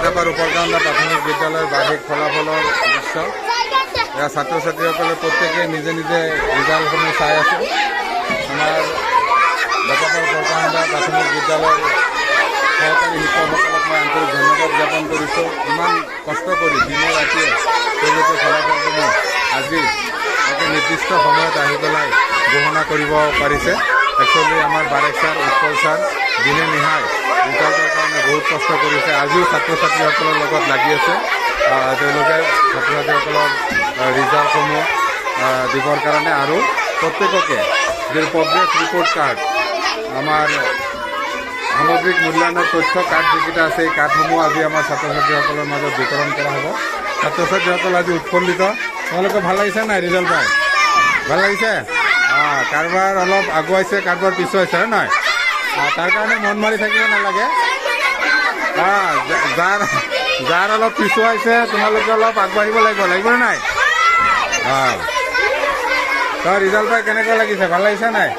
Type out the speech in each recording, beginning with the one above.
বেটাপাৰ উপৰকাণ্ডা প্ৰাথমিক বিদ্যালয়ৰ বাৰ্ষিক ফলাফলৰ দৃশ্য। এয়া ছাত্ৰ ছাত্ৰীসকলে প্ৰত্যেকে নিজে নিজে ৰিজাল্টসমূহ চাই আছে। আমাৰ বেটাপাৰ উপৰকাণ্ডা প্ৰাথমিক বিদ্যালয়ৰ সহকাৰী শিক্ষকসকলক মই আন্তৰিক ধন্যবাদ জ্ঞাপন কৰিছোঁ। ইমান কষ্ট কৰি দিনে ৰাতিয়ে তেওঁলোকে ফলাফলসমূহ আজি এটা নিৰ্দিষ্ট সময়ত আহি পেলাই ঘোষণা কৰিব পাৰিছে। একচুৱেলি আমাৰ বাৰেক ছাৰ, উৎপল ছাৰ দিনে নিশাই ৰিজাল্টৰ কাৰণে বহুত কষ্ট কৰিছে। আজিও ছাত্ৰ ছাত্ৰীসকলৰ লগত লাগি আছে। তেওঁলোকে ছাত্ৰ ছাত্ৰীসকলৰ ৰিজাল্টসমূহ দিবৰ কাৰণে আৰু প্ৰত্যেককে যি প্ৰগ্ৰেছ ৰিপৰ্ট কাৰ্ড, আমাৰ সামগ্ৰিক মূল্যায়নৰ তথ্য কাৰ্ড যিকেইটা আছে এই কাৰ্ডসমূহ আজি আমাৰ ছাত্ৰ ছাত্ৰীসকলৰ মাজত বিতৰণ কৰা হ'ব। ছাত্ৰ ছাত্ৰীসকল আজি উৎফুল্লিত। তোমালোকে ভাল লাগিছে নাই ৰিজাল্ট পাই? ভাল লাগিছে? কাৰোবাৰ অলপ আগুৱাইছে, কাৰোবাৰ পিছুৱাইছে হয় নহয়? তাৰ কাৰণে মন মাৰি থাকিব নালাগে। যাৰ অলপ পিছুৱাইছে তোমালোকে অলপ আগবাঢ়িব লাগিব নাই? তই ৰিজাল্ট পাই কেনেকুৱা লাগিছে? ভাল লাগিছে নাই?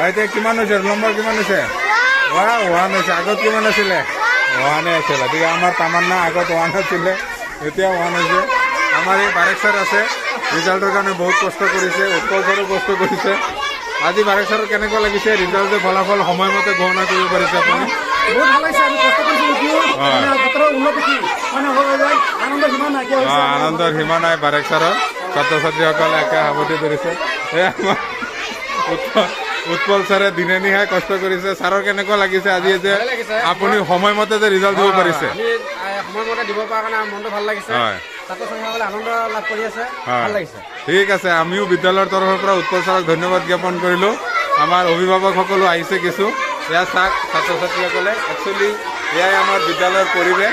এতিয়া কিমান হৈছে? নম্বৰ কিমান হৈছে? 1 হৈছে। আগত কিমান আছিলে? 1 আছিলে। গতিকে আমাৰ তামান্না আগত 1 আছিলে, এতিয়া 1 হৈছে। আমাৰ এই বাৰেক ছাৰ আছে, ৰিজাল্টৰ কাৰণে বহুত কষ্ট কৰিছে। উৎপল ছাৰো কষ্ট কৰিছে। আজি বাৰেক ছাৰৰ কেনেকুৱা লাগিছে? ৰিজাল্টৰ ফলাফল সময়মতে ঘোষণা কৰিব পাৰিছে আপুনি? বহুত ভাল লাগিছে। আমি কষ্ট কৰিছিলোঁ, আনন্দৰ সীমা নাই বাৰেক ছাৰৰ। ছাত্ৰ ছাত্ৰীসকলে একে সাৱটি ধৰিছে। এই আমাৰ উৎপল ছাৰে দিনে নিশাই কষ্ট কৰিছে। ছাৰৰ কেনেকুৱা লাগিছে আজি যে আপুনি সময়মতে যে ৰিজাল্ট দিব পাৰিছে? সময়মতে দিব পৰা কাৰণে মনটো ভাল লাগিছে। ছাত্ৰ ছাত্ৰীসকলে আনন্দ লাভ কৰি আছে, ভাল লাগিছে। ঠিক আছে, আমিও বিদ্যালয়ৰ তৰফৰ পৰা উৎপল ছাৰক ধন্যবাদ জ্ঞাপন কৰিলোঁ। আমাৰ অভিভাৱকসকলো আহিছে কিছু। এয়া চাওক ছাত্ৰ ছাত্ৰীসকলে, একচুৱেলি এয়াই আমাৰ বিদ্যালয়ৰ পৰিৱেশ।